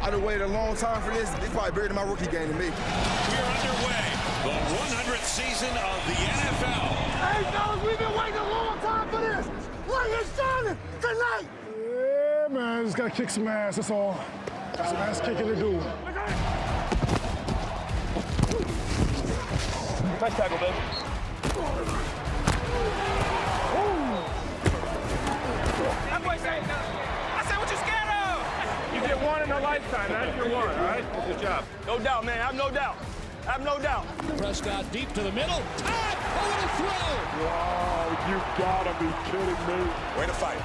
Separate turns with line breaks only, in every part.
I done waited a long time for this. They probably bigger than my rookie game to me.
We're underway. The 100th season of the NFL.
Hey, fellas, we've been waiting a long time for this. Light is shining tonight.
Yeah, man, just gotta kick some ass, that's all. Some ass kicking to do.
Nice tackle, baby.
That boy said, I said, what you scared of?
You get one in a lifetime, that's your one, all right? Good job.
No doubt, man. I have no doubt. I have no doubt.
Prescott deep to the middle. Todd, over the throw.
Wow, you gotta be kidding me.
Way to fight.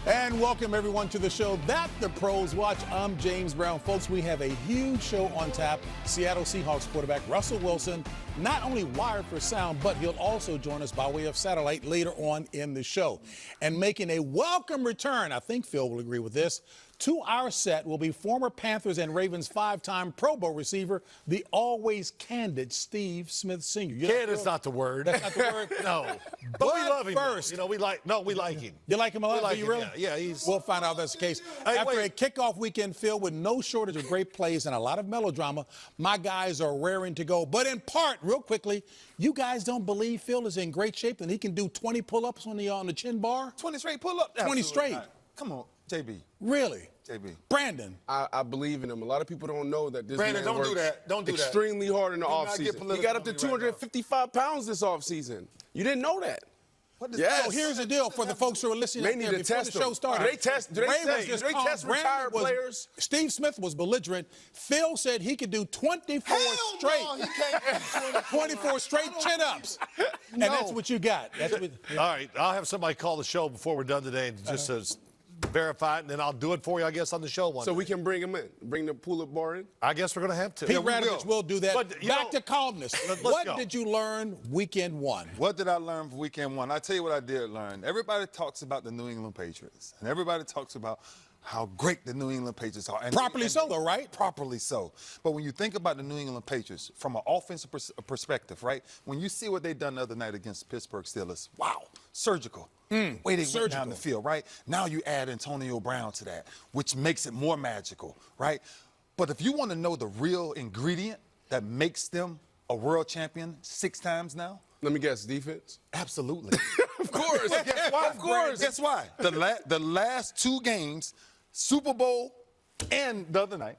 And welcome everyone to the show that the pros watch. I'm James Brown. Folks, we have a huge show on tap. Seattle Seahawks quarterback Russell Wilson, not only wired for sound, but he'll also join us by way of satellite later on in the show. And making a welcome return, I think Phil will agree with this, to our set will be former Panthers and Ravens five-time Pro Bowl receiver, the always candid Steve Smith Sr.
Candid's not the word.
That's not the word?
No. But we love him.
First.
You know, we like him.
You like him a lot?
We like
Do you
him,
really?
yeah, he's...
We'll find out if that's the case.
Hey,
After a kickoff weekend filled with no shortage of great plays and a lot of melodrama, my guys are raring to go. But in part, real quickly, you guys don't believe Phil is in great shape and he can do 20 pull-ups on the chin bar?
20 straight pull-up?
20 straight.
Not. Come on, JB.
Really?
JB.
Brandon.
I believe in him. A lot of people don't know that this
Brandon,
man
don't do
works
that. Don't do that.
extremely hard in the
not get
offseason.
political
He got up to
on me right now.
255 pounds this offseason. You didn't know that.
Yes.
So here's the deal for the folks who are listening
They
out
need
there
to
before
test
the show
them.
started.
Do they test
Ravens just called
retired
Brandon
players?
Steve Smith was belligerent. Phil said he could do 24 straight.
No, he can't.
24 straight chin-ups. And that's what you got. That's what,
All right, I'll have somebody call the show before we're done today and just verify it, and then I'll do it for you, I guess, on the show one
So
day.
we can bring him in, bring the pull-up bar in?
I guess we're going to have to.
Pete Radovich will do that.
But,
Back to calmness.
let's
What
go.
did you learn weekend one?
What did I learn from weekend one? I tell you what I did learn. Everybody talks about the New England Patriots, and everybody talks about how great the New England Patriots are. And
Properly so, though, right?
Properly so. But when you think about the New England Patriots from an offensive perspective, right? When you see what they done the other night against the Pittsburgh Steelers, wow, surgical. Way they went down the field, right? Now you add Antonio Brown to that, which makes it more magical, right? But if you want to know the real ingredient that makes them a world champion 6 times now,
Let me guess, defense?
absolutely.
Of course.
Guess why?
Of course.
Guess why? The last 2 games, Super Bowl and the other night,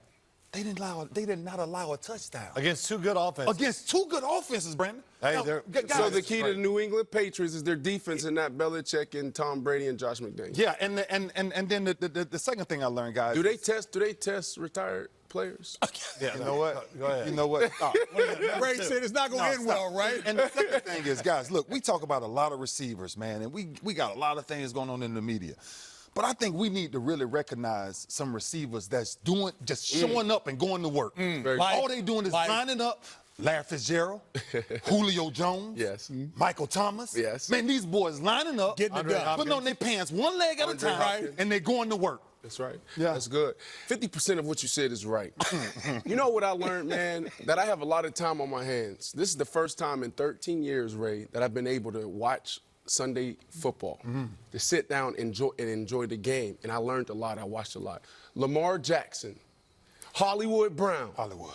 they did not allow a touchdown.
Against 2 good offenses.
Against 2 good offenses, Brandon.
Hey,
Now,
they're-
guys,
So the key to the New England Patriots is their defense and not Belichick and Tom Brady and Josh McDaniels.
yeah, and then the second thing I learned, guys.
Do they test retired players?
Yeah, you know what?
Go ahead.
You know what?
Ray said it's not going to end well, right?
And the second thing is, guys, look, we talk about a lot of receivers, man, and we got a lot of things going on in the media. But I think we need to really recognize some receivers that's just showing up and going to work. All they doing is lining up. Larry Fitzgerald, Julio Jones,
Yes.
Michael Thomas.
Yes.
Man, these boys lining up,
Getting it done.
putting on their pants one leg at a
Andre
time,
Hopkins.
and they're going to work.
That's right.
Yeah.
That's good. 50% of what you said is right. You know what I learned, man? That I have a lot of time on my hands. This is the first time in 13 years, Ray, that I've been able to watch Sunday football, to sit down and enjoy the game. And I learned a lot. I watched a lot. Lamar Jackson, Hollywood Brown.
Hollywood.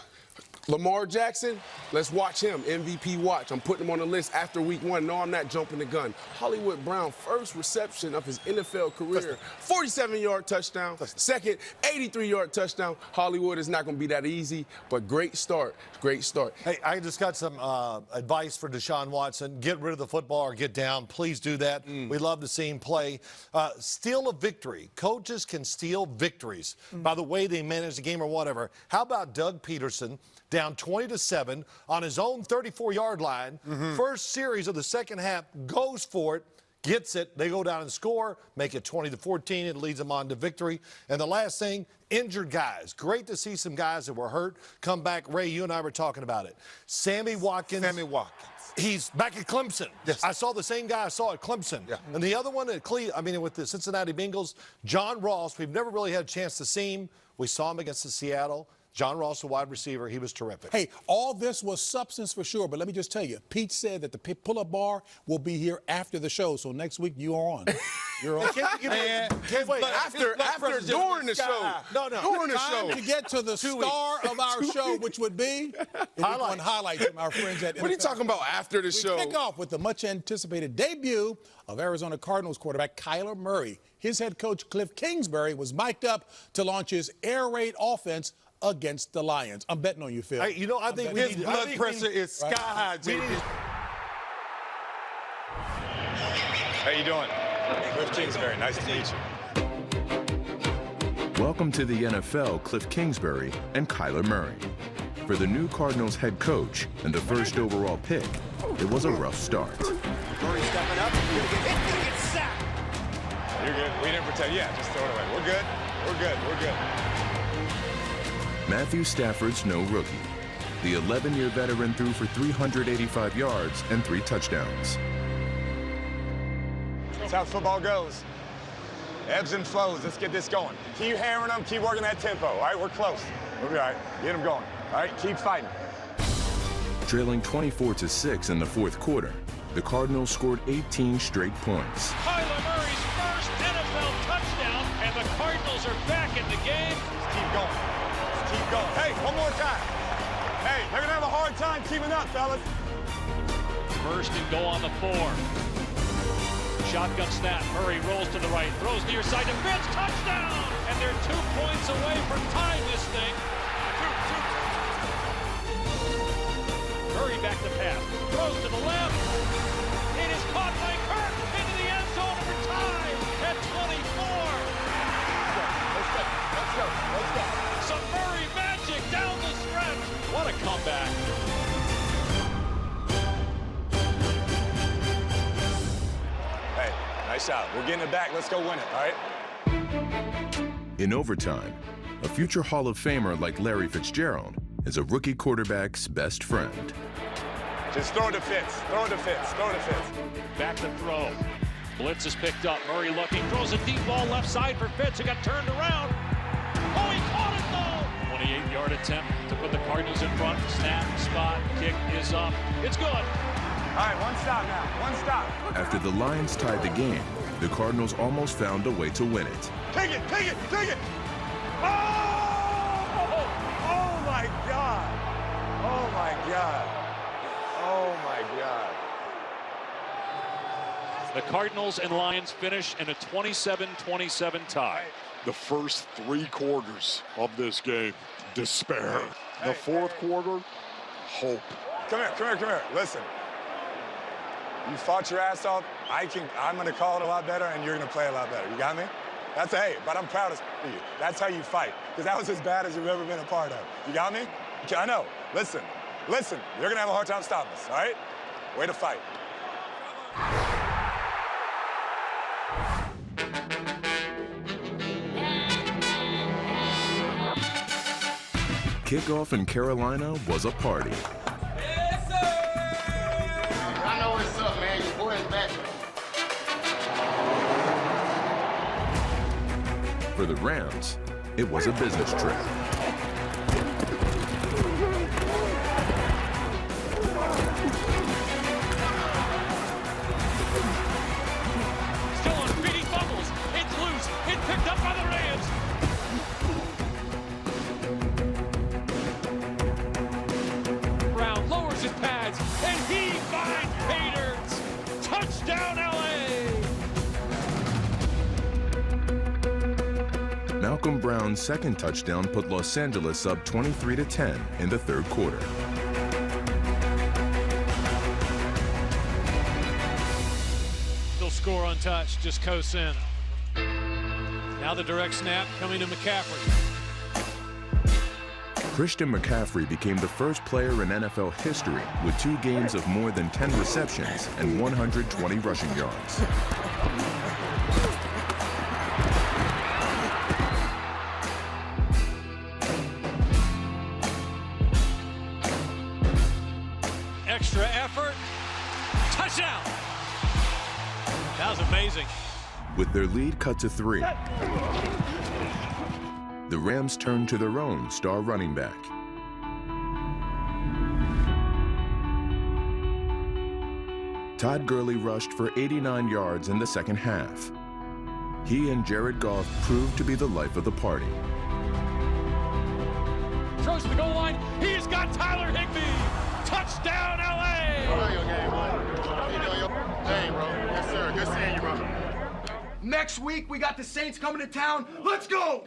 Lamar Jackson, let's watch him. MVP watch. I'm putting him on the list after week 1. No, I'm not jumping the gun. Hollywood Brown, first reception of his NFL career. 47-yard touchdown. Second, 83-yard touchdown. Hollywood is not going to be that easy, but great start. Great start.
Hey, I just got some advice for Deshaun Watson. Get rid of the football or get down. Please do that. We love to see him play. Steal a victory. Coaches can steal victories by the way they manage the game or whatever. How about Doug Peterson? Down 20-7 on his own 34-yard line. First series of the second half, goes for it, gets it. They go down and score, make it 20-14. It leads them on to victory. And the last thing, injured guys. Great to see some guys that were hurt come back. Ray, you and I were talking about it. Sammy Watkins. He's back at Clemson.
Yes.
I saw the same guy I saw at Clemson. Yeah. And the other one at with the Cincinnati Bengals, John Ross. We've never really had a chance to see him. We saw him against the Seattle. John Ross, a wide receiver, he was terrific.
Hey, all this was substance for sure, but let me just tell you, Pete said that the pull-up bar will be here after the show, so next week you are on. You're on.
Can't wait.
After during the show.
No.
During the
Time
show.
to get to the star of our show, which would be one highlights from our friends at
What are you
NFL.
talking about after the show?
Kick off with the much-anticipated debut of Arizona Cardinals quarterback Kyler Murray. His head coach, Cliff Kingsbury, was mic'd up to launch his air raid offense against the Lions. I'm betting on you, Phil.
Hey, you know, I think we
His
need
blood pressure is sky high, JP.
How you doing? Cliff Kingsbury. Nice to meet you.
Welcome to the NFL, Cliff Kingsbury and Kyler Murray. For the new Cardinals head coach and the first overall pick, it was a rough start.
Murray stepping up. Gonna get hit. Gonna get sacked.
You're good. We didn't pretend. Yeah, just throw it away. We're good. We're good. We're good.
Matthew Stafford's no rookie. The 11-year veteran threw for 385 yards and 3 touchdowns.
That's how football goes. Ebbs and flows. Let's get this going. Keep hammering them. Keep working that tempo. All right, we're close. We'll be all right. Get them going. All right, keep fighting.
Trailing 24-6 in the fourth quarter, the Cardinals scored 18 straight points.
Kyler Murray's first NFL touchdown, and the Cardinals are back in the game.
Let's keep going. Let's keep going. Hey, one more time. Hey, they're going to have a hard time keeping up, fellas.
First and goal on the 4. Shotgun snap. Murray rolls to the right, throws near side to Fitz. Touchdown! And they're 2 points away from tying this thing. Murray back to pass. Throws to the left. It is caught by Kirk into the end zone for tie at 24.
Let's go.
Some Murray magic down the stretch. What a comeback.
Hey, nice shot. We're getting it back. Let's go win it, all right?
In overtime, a future Hall of Famer like Larry Fitzgerald is a rookie quarterback's best friend.
Just throw it to Fitz. Throw it to Fitz. Throw it to Fitz.
Back to throw. Blitz is picked up. Murray looking. Throws a deep ball left side for Fitz, who got turned around. Oh, he caught it, though! 28-yard attempt to put the Cardinals in front. Snap, spot, kick is up. It's good.
All right, one stop now. One stop.
After the Lions tied the game, the Cardinals almost found a way to win it.
Take it, take it, take it. Oh! Oh, my God. Oh, my God. Oh, my God.
The Cardinals and Lions finish in a 27-27 tie.
The first 3 quarters of this game, despair. The fourth quarter, hope.
Come here. Listen. You fought your ass off. I'm going to call it a lot better, and you're going to play a lot better. You got me? But I'm proud of you. That's how you fight, because that was as bad as you've ever been a part of. You got me? I know. Listen. You're going to have a hard time stopping us, all right? Way to fight.
Kickoff in Carolina was a party.
Yes, sir! I know what's up, man. Your boy is back.
For the Rams, it was a business trip.
Still on feet, he fumbles. It's loose. It's picked up by the Rams. Brown lowers his pads, and he finds Peters. Touchdown, LA!
Malcolm Brown's second touchdown put Los Angeles up 23-10 in the third quarter.
They'll score untouched, just coast in. Now the direct snap coming to McCaffrey.
Christian McCaffrey became the first player in NFL history with 2 games of more than 10 receptions and 120 rushing yards.
Extra effort. Touchdown! That was amazing.
With their lead cut to 3, the Rams turned to their own star running back. Todd Gurley rushed for 89 yards in the second half. He and Jared Goff proved to be the life of the party.
Throws to the goal line. He's got Tyler Higbee. Touchdown, LA.
How you game, bro? You doing your thing, bro? Yes, sir. Good seeing you, bro.
Next week, we got the Saints coming to town. Let's go!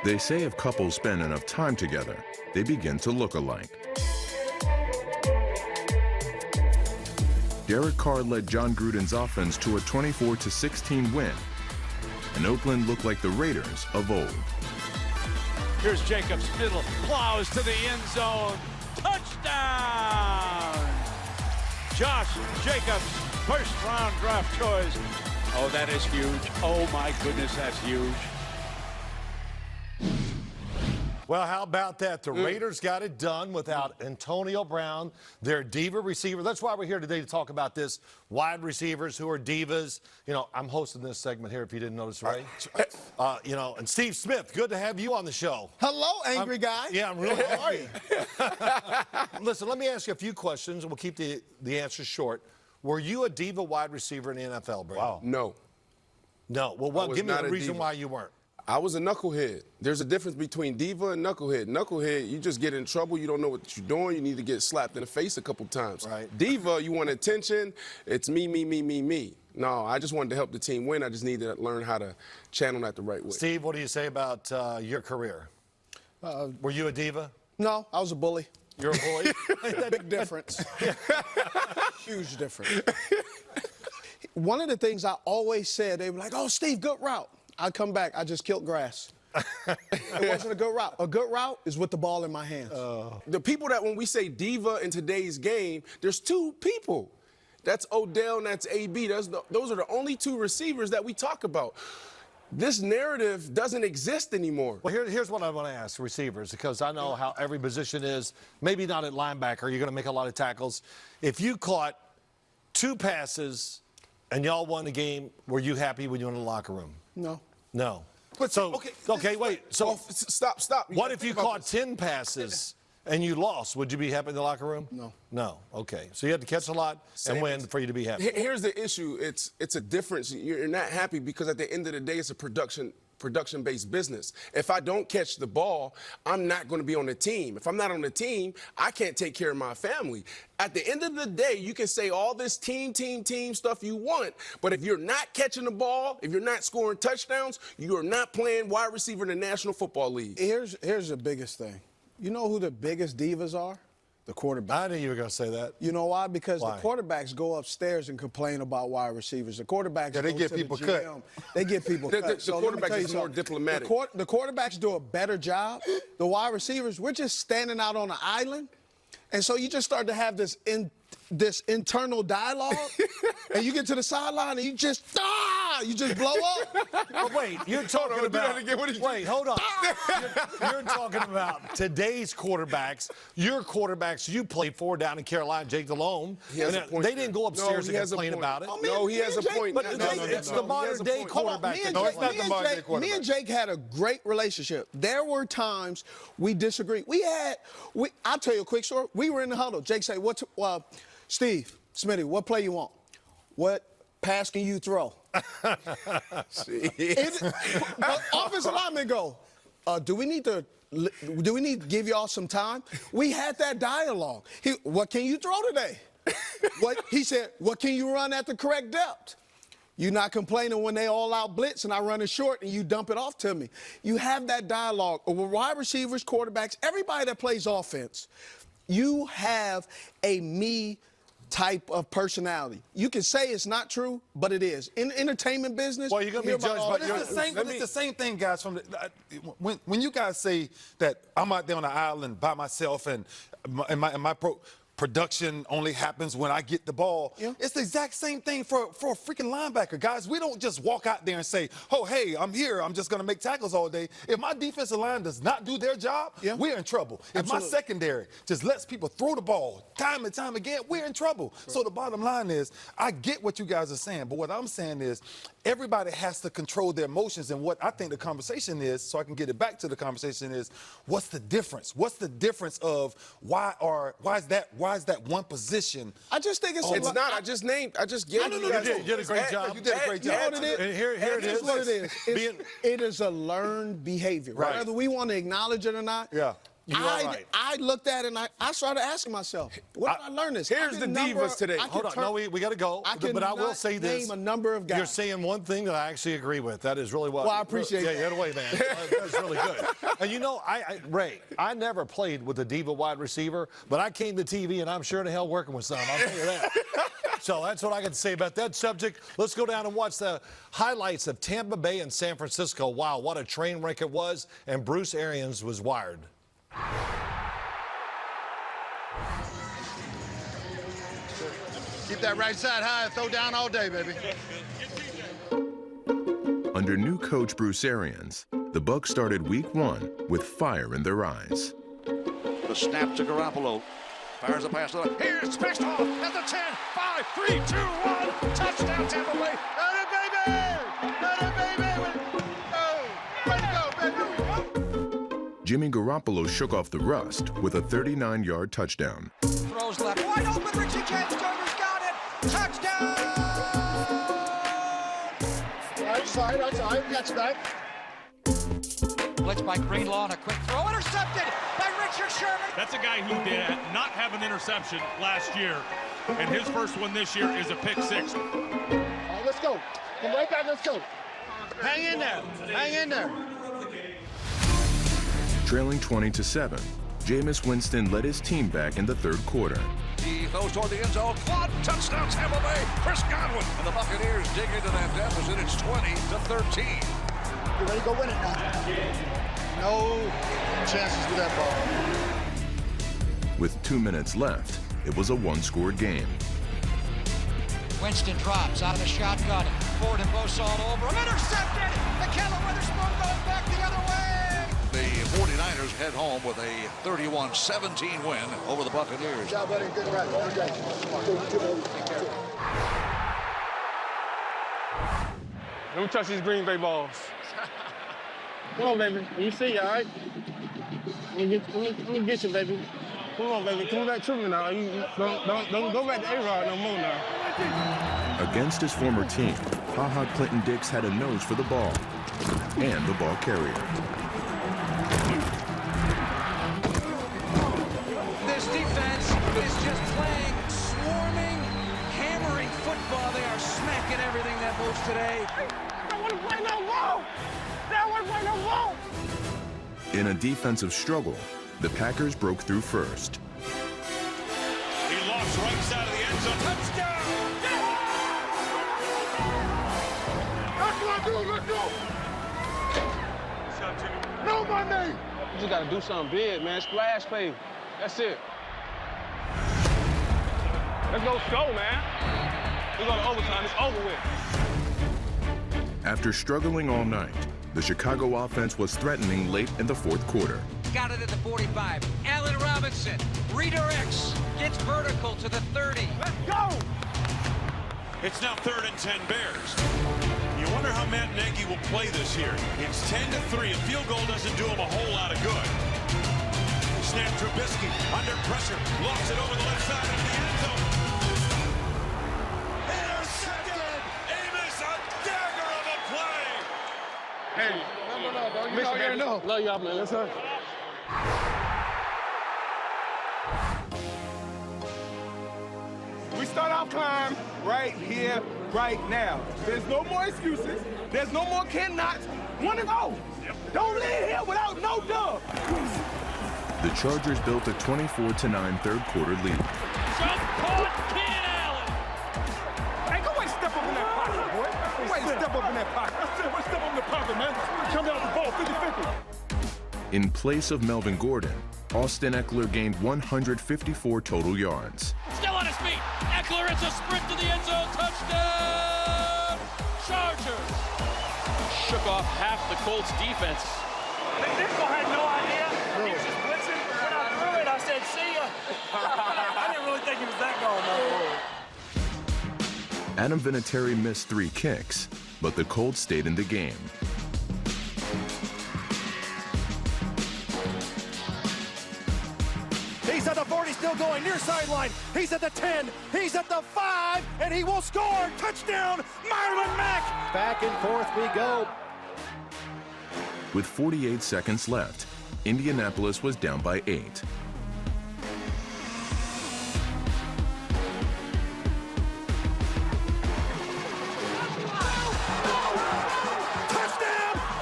They say if couples spend enough time together, they begin to look alike. Derek Carr led John Gruden's offense to a 24-16 win, and Oakland looked like the Raiders of old.
Here's Jacobs, middle, plows to the end zone. Touchdown! Josh Jacobs, first-round draft choice. Oh, that is huge. Oh, my goodness, that's huge.
Well, how about that? The Raiders got it done without Antonio Brown, their diva receiver. That's why we're here today to talk about this. Wide receivers who are divas. You know, I'm hosting this segment here if you didn't notice, Ray. You know, and Steve Smith, good to have you on the show.
Hello, angry guy.
Yeah, I'm really how are you? Listen, let me ask you a few questions, and we'll keep the answers short. Were you a diva wide receiver in the NFL, Brady?
Wow. No.
No. Well, give me a reason why you weren't.
I was a knucklehead. There's a difference between diva and knucklehead. Knucklehead, you just get in trouble. You don't know what you're doing. You need to get slapped in the face a couple times.
Right.
Diva, you want attention. It's me, me, me, me, me. No, I just wanted to help the team win. I just needed to learn how to channel that the right way.
Steve, what do you say about your career? Were you a diva?
No, I was a bully.
You're a bully?
Big difference. Huge difference. One of the things I always said, they were like, oh, Steve, good route. I'd come back, I just killed grass. It wasn't a good route. A good route is with the ball in my hands.
The people that when we say diva in today's game, there's two people. That's Odell and that's AB. Those are the only two receivers that we talk about. This narrative doesn't exist anymore.
Well, here's what I want to ask receivers, because I know how every position is. Maybe not at linebacker. You're going to make a lot of tackles. If you caught 2 passes and y'all won the game, were you happy when you were in the locker room?
No.
No.
But
so, okay, wait. So,
stop.
What if you caught 10 passes and you lost? Would you be happy in the locker room?
No.
No. Okay. So you had to catch a lot and win for you to be happy.
Here's the issue. It's a difference. You're not happy because at the end of the day, it's a production-based business. If I don't catch the ball, I'm not going to be on the team. If I'm not on the team, I can't take care of my family. At the end of the day, you can say all this team stuff you want, but if you're not catching the ball, if you're not scoring touchdowns, you are not playing wide receiver in the National Football League.
Here's the biggest thing. You know who the biggest divas are? The quarterback.
I knew you were going to say that.
You know why? Because the quarterbacks go upstairs and complain about wide receivers. The quarterbacks
they get people cut.
They get people cut.
The quarterback is more diplomatic.
The quarterbacks do a better job. The wide receivers, we're just standing out on an island. And so you just start to have this internal dialogue, and you get to the sideline and you just blow up.
But wait, you're talking about. Wait, hold on. You're talking about today's quarterbacks. Your quarterbacks you played for down in Carolina, Jake Delhomme. They didn't go upstairs and complain about it.
No, he has a point.
But it's the modern day quarterback.
No, it's not the modern day quarterback.
Me and Jake had a great relationship. There were times we disagreed. I'll tell you a quick story. We were in the huddle. Jake said, Steve, Smitty, what play you want? What pass can you throw? Offensive lineman go, do we need to give y'all some time? We had that dialogue. What can you throw today? He said, what can you run at the correct depth? You're not complaining when they all out blitz and I run it short and you dump it off to me. You have that dialogue. With wide receivers, quarterbacks, everybody that plays offense, you have a me type of personality. You can say it's not true, but it is. In entertainment business,
well, you're going to be judged by
it's the same thing, guys. When you guys say that I'm out there on the island by myself and my production only happens when I get the ball. Yeah. It's the exact same thing for a freaking linebacker. Guys, we don't just walk out there and say, oh, hey, I'm here. I'm just going to make tackles all day. If my defensive line does not do their job, we're in trouble. If my secondary just lets people throw the ball time and time again, we're in trouble. Sure. So the bottom line is, I get what you guys are saying, but what I'm saying is, everybody has to control their emotions. And what I think the conversation is, so I can get it back to the conversation, is what's the difference? What's the difference of why is that one position?
I just think it's
not. I just gave you guys.
You did a great job.
You did a great job.
You know what it is?
And here it is.
What it is. It is a learned behavior.
Right.
Whether we want to acknowledge it or not.
Yeah.
I looked at it and I started asking myself, where did I learn this?
Here's the divas today.
Hold on. No, we got to go. But I will say this.
Name a number of guys.
You're saying one thing that I actually agree with. That is really well.
Well, I appreciate
that.
that.
Yeah, you had a way, man. That's really good. And you know, Ray, I never played with a diva wide receiver, but I came to TV and I'm sure the hell working with some. I'll tell you that. So that's what I can say about that subject. Let's go down and watch the highlights of Tampa Bay and San Francisco. Wow, what a train wreck it was. And Bruce Arians was wired.
Keep that right side high and throw down all day, baby.
Under new coach Bruce Arians, the Bucs started week 1 with fire in their eyes.
The snap to Garoppolo. Fires a pass. Here's picked off at the 10. 5, 3, 2, 1. Touchdown, Tampa Bay.
Got it, baby! Got it, baby! Oh, way to go, baby!
Jimmy Garoppolo shook off the rust with a 39-yard touchdown.
Throws left. Wide open. Richie James Jones got it. Touchdown!
Outside. Catch back.
Blitz by Greenlaw and a quick throw. Intercepted by Richard Sherman.
That's a guy who did not have an interception last year, and his first one this year is a pick 6.
All right, let's go. Come right back, let's go. Hang in there. Hang in there.
Trailing 20-7, Jameis Winston led his team back in the third quarter.
He throws toward the end zone. Caught. Touchdown, Tampa Bay. Chris Godwin. And the Buccaneers dig into that deficit. It's 20-13.
You ready to go win it now? No chances with that ball.
With 2 minutes left, it was a one-score game.
Winston drops out of the shotgun. Ford and Bosa all over him. Intercepted. McKenna Witherspoon going back the other way.
The 49ers head home with a 31-17 win over the Buccaneers.
Good job, buddy. Good run.
Let me touch these Green Bay balls.
Come on, baby. You see, all right? Let me get you, baby. Come on, baby. Come back to me now. Don't go back to A-Rod no more now.
Against his former team, HaHa Clinton Dix had a nose for the ball and the ball carrier.
This defense is just playing, swarming, hammering football. They are smacking everything that moves today.
I don't want to play no ball. I don't want to play no ball.
In a defensive struggle, the Packers broke through first.
He lost right side of the end zone. Touchdown!
That's what I do. Let's go. Know my name.
You just got to do something big, man. Splash play. That's it. Let's go, man. We go to overtime. It's over with.
After struggling all night, the Chicago offense was threatening late in the fourth quarter.
Got it at the 45. Allen Robinson redirects, gets vertical to the 30.
Let's go.
It's now 3rd and 10 Bears. You wonder how Matt Nagy will play this year. It's 10-3. A field goal doesn't do him a whole lot of good. Snap Trubisky under pressure. Lofts it over the left side of the end zone. Intercepted! Amos, a dagger of a play!
Hey.
No, dog. You already know.
Love y'all, man. Let's go.
We start our climb right here, right now. There's no more excuses. There's no more cannots. Want to go. Don't leave here without no dub.
The Chargers built a 24-9 third quarter lead.
Jump caught, Keenan Allen!
Hey, go and step up in that pocket, boy. Go and step up in that pocket.
Step up in the pocket, man. Come down the ball, 50-50.
In place of Melvin Gordon, Austin Eckler gained 154 total yards.
Still on his feet. Eckler, it's a sprint to the end zone. Touchdown! Chargers! Shook off half the Colts defense.
Nico had no idea. He was just blitzing. When I threw it, I said, see ya. I didn't really think he was that gone, though.
Adam Vinatieri missed 3 kicks, but the Colts stayed in the game.
He's at the 40, still going near sideline. He's at the 10, he's at the 5, and he will score. Touchdown, Marlon Mack. Back and forth we go.
With 48 seconds left, Indianapolis was down by 8.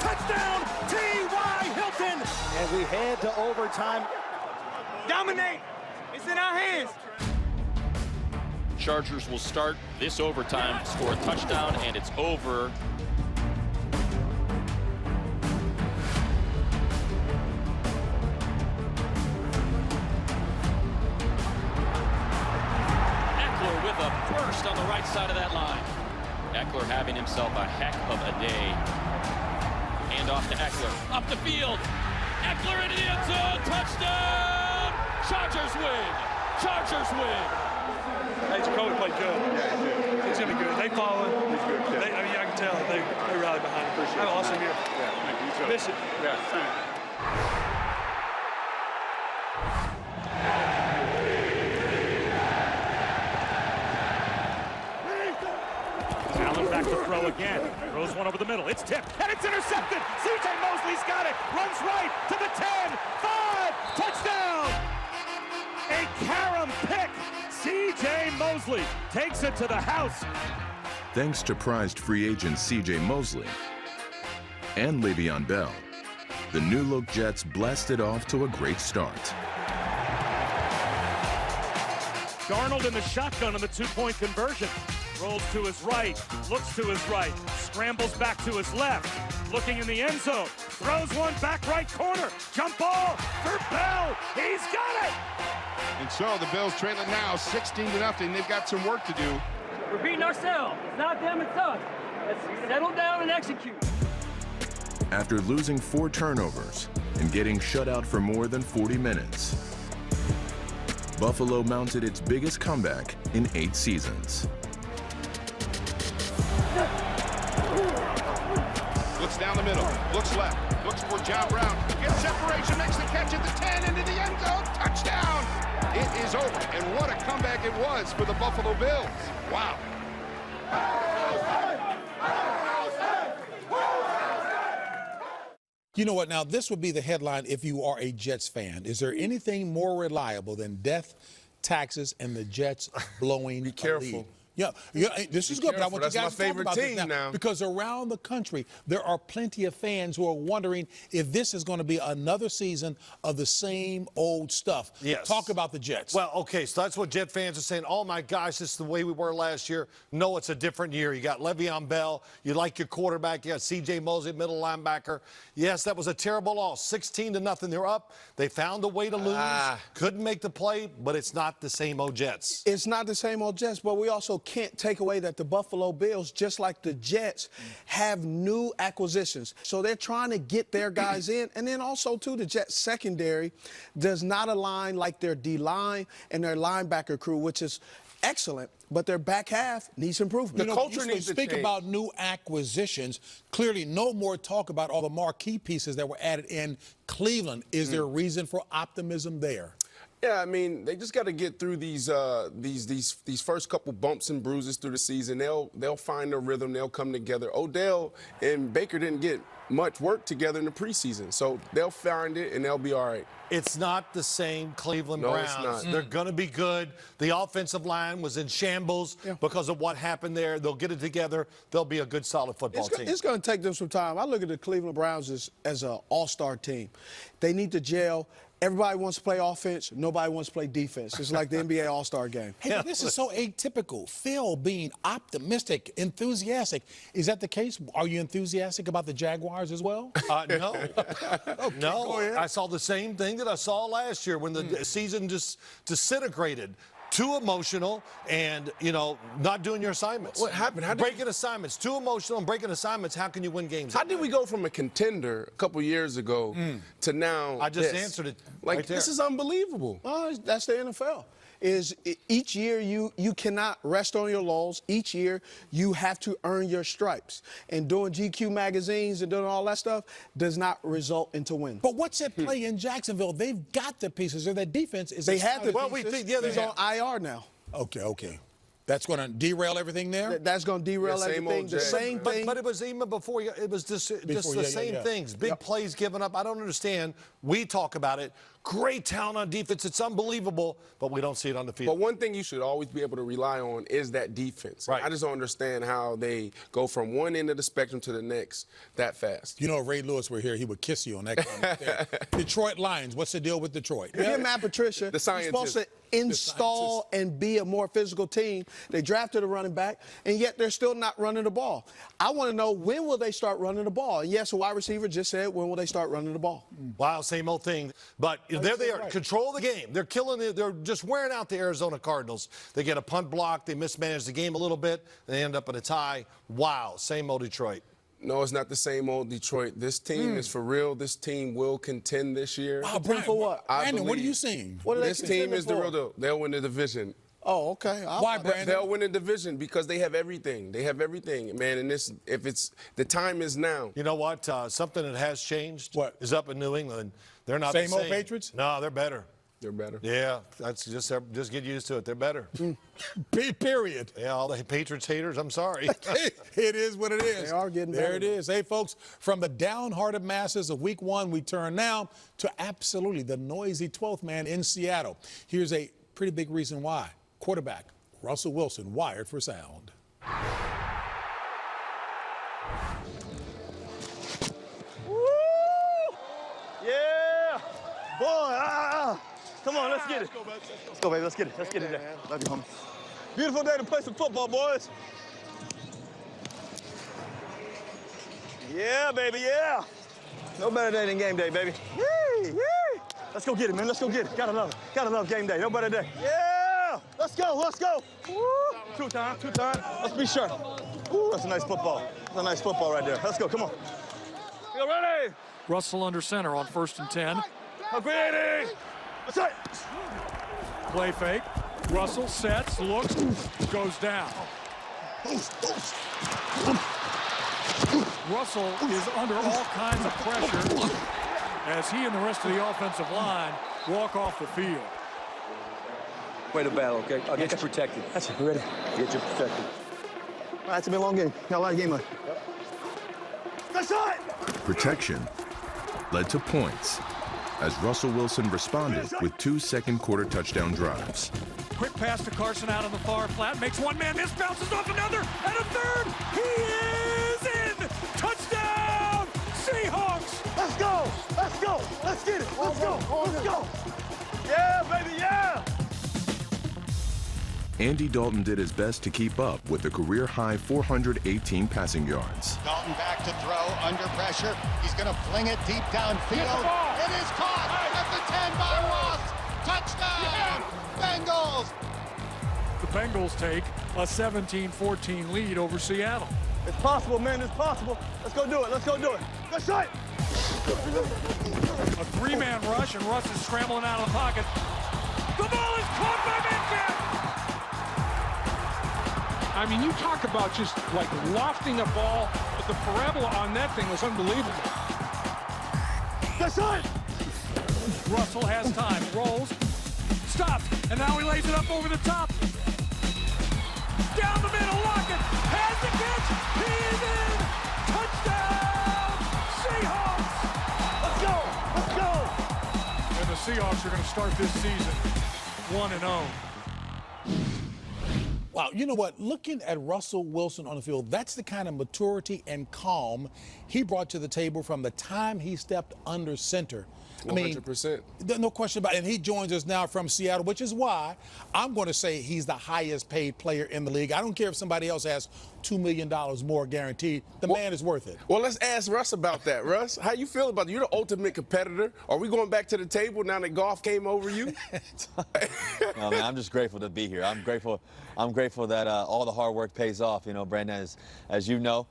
Touchdown, T.Y. Hilton.
And we head to overtime.
Dominate. It's in our hands.
Chargers will start this overtime, score a touchdown, and it's over. Eckler with a burst on the right side of that line. Eckler having himself a heck of a day. Hand off to Eckler. Up the field. Eckler into the end zone. Touchdown! Chargers win. Chargers win.
Hey, Jacoby played good. Yeah, he did. He's going to be good. They follow him. He's good. Yeah. I mean, I can tell. They rally behind him. Appreciate it. Have an awesome year. Yeah, thank you. Too. Miss it. Yeah, same.
Allen back to throw again. Throws one over the middle. It's tipped, and it's intercepted. C.J. Mosley's got it. Runs right to the 10. 5. Touchdown. A carom pick. C.J. Mosley takes it to the house.
Thanks to prized free agent C.J. Mosley and Le'Veon Bell, the new-look Jets blasted off to a great start.
Darnold in the shotgun on the 2-point conversion. Rolls to his right, looks to his right, scrambles back to his left, looking in the end zone, throws one back right corner, jump ball for Bell, he's got it!
And so the Bills trailing now 16-0. They've got some work to do.
We're beating ourselves. It's not them, it's us. Let's settle down and execute.
After losing 4 turnovers and getting shut out for more than 40 minutes, Buffalo mounted its biggest comeback in 8 seasons.
Looks down the middle, looks left, looks for John Brown. Gets separation, makes the catch at the 10, into the end zone. Touchdown! It is over, and what a comeback it was for the Buffalo Bills. Wow.
You know what? Now, this would be the headline if you are a Jets fan. Is there anything more reliable than death, taxes, and the Jets blowing
Be careful.
a lead? Yeah, this is good, but I want you guys to talk about this now, because around the country, there are plenty of fans who are wondering if this is going to be another season of the same old stuff.
Yes.
Talk about the Jets.
Well, okay, so that's what Jet fans are saying. Oh, my gosh, this is the way we were last year. No, it's a different year. You got Le'Veon Bell. You like your quarterback. You got C.J. Mosley, middle linebacker. Yes, that was a terrible loss. 16-0. They're up. They found a way to lose. Couldn't make the play, but it's not the same old Jets.
It's not the same old Jets, but we also can't take away that the Buffalo Bills, just like the Jets, have new acquisitions. So they're trying to get their guys in. And then also, too, the Jets secondary does not align like their D-line and their linebacker crew, which is excellent, but their back half needs improvement.
The culture needs to speak about new acquisitions. Clearly, no more talk about all the marquee pieces that were added in Cleveland. Is there a reason for optimism there?
Yeah, I mean, they just got to get through these first couple bumps and bruises through the season. They'll find their rhythm. They'll come together. Odell and Baker didn't get much work together in the preseason, so they'll find it and they'll be all right.
It's not the same Cleveland
No,
Browns.
it's not.
They're going to be good. The offensive line was in shambles because of what happened there. They'll get it together. They'll be a good, solid football team.
It's going to take them some time. I look at the Cleveland Browns as an all-star team. They need to gel. Everybody wants to play offense. Nobody wants to play defense. It's like the NBA All-Star game.
Hey, but this is so atypical. Phil being optimistic, enthusiastic. Is that the case? Are you enthusiastic about the Jaguars as well?
No. No. I saw the same thing that I saw last year when the season just disintegrated. Too emotional and, not doing your assignments.
What happened?
Breaking assignments. Too emotional and breaking assignments. How can you win games?
How did we go from a contender a couple years ago to now?
I just answered it.
Like, this is unbelievable.
Well, that's the NFL. is each year you cannot rest on your laurels. Each year you have to earn your stripes. And doing GQ magazines and doing all that stuff does not result into wins.
But what's at play in Jacksonville? They've got the pieces. Their defense is.
They have the
well,
pieces.
we think, yeah,
He's on IR now.
Okay. That's going to derail everything there?
That's going to derail everything. The same thing.
But it was even before, it was just the same things. Big plays given up. I don't understand. We talk about it. Great talent on defense. It's unbelievable, but we don't see it on the field.
But one thing you should always be able to rely on is that defense.
Right.
I just don't understand how they go from one end of the spectrum to the next that fast.
You know, if Ray Lewis were here, he would kiss you on that comment there. Detroit Lions, what's the deal with Detroit?
Him, Matt Patricia,
the scientist.
supposed to install and be a more physical team. They drafted a running back, and yet they're still not running the ball. I want to know, when will they start running the ball? And yes, a wide receiver just said, when will they start running the ball?
Wow, same old thing. But there they are, control the game. They're killing it. They're just wearing out the Arizona Cardinals. They get a punt block. They mismanage the game a little bit. They end up in a tie. Wow, same old Detroit.
No, it's not the same old Detroit. This team is for real. This team will contend this year.
Wow, Brandon,
for what?
Brandon, what are you seeing?
This team is the real deal. They'll win the division.
Oh, okay.
Why, Brandon?
They'll win the division because they have everything. They have everything, man. And the time is now.
You know what? Something that has changed is up in New England. They're not
same
the same
old Patriots?
No, they're better.
They're better.
Yeah, that's just get used to it. They're better.
Period.
Yeah, all the Patriots haters, I'm sorry.
It is what it is.
They are getting
there
better.
it is. Hey, folks, from the downhearted masses of week one, we turn now to absolutely the noisy 12th man in Seattle. Here's a pretty big reason why. Quarterback Russell Wilson wired for sound.
Yeah! Boy, come on, let's get it. Let's go, baby. Let's get it. Let's get it there. Love you, homie. Beautiful day to play some football, boys. Yeah, baby, yeah. No better day than game day, baby. Yee, yee. Let's go get it, man. Let's go get it. Gotta love it. Gotta love game day. No better day. Yeah! Let's go, let's go. Woo. Two time. Let's be sure. Woo, that's a nice football. That's a nice football right there. Let's go, come on. You ready?
Russell under center on 1st and 10.
McGrady! That's it.
Play fake. Russell sets, looks, goes down. Russell is under all kinds of pressure as he and the rest of the offensive line walk off the field.
Way to battle, okay? I'll get you protected. That's it. Ready? Get you protected. All right, it's been a long game. Got a lot of game left. That's it!
Protection led to points as Russell Wilson responded with 2 second-quarter touchdown drives.
Quick pass to Carson out on the far flat, makes one man miss, bounces off another, and a third. He is in! Touchdown! Seahawks!
Let's go! Let's go! Let's get it! Let's go! Let's go! Yeah, baby, yeah!
Andy Dalton did his best to keep up with the career-high 418 passing yards.
Dalton back to throw, under pressure. He's going to fling it deep downfield. It is caught at the 10 by Ross. Touchdown, Bengals.
The Bengals take a 17-14 lead over Seattle.
It's possible, man. It's possible. Let's go do it. Let's go do it. Good shot.
A three-man rush, and Russ is scrambling out of the pocket. The ball is caught by Metcalf.
I mean, you talk about just like lofting a ball, but the parabola on that thing was unbelievable.
That's it!
Russell has time, rolls, stops, and now he lays it up over the top. Down the middle, Lockett has the catch. He is in. Touchdown, Seahawks. Let's go. And the Seahawks are going to start this season 1-0.
Wow, you know what? Looking at Russell Wilson on the field, that's the kind of maturity and calm he brought to the table from the time he stepped under center.
100%.
No question about it. And he joins us now from Seattle, which is why I'm going to say he's the highest paid player in the league. I don't care if somebody else has $2 million more guaranteed. The man is worth it.
Well, let's ask Russ about that. Russ, how you feel about it? You're the ultimate competitor. Are we going back to the table now that golf came over you?
No, man, I'm just grateful to be here. I'm grateful that all the hard work pays off. You know, Brandon, as you know,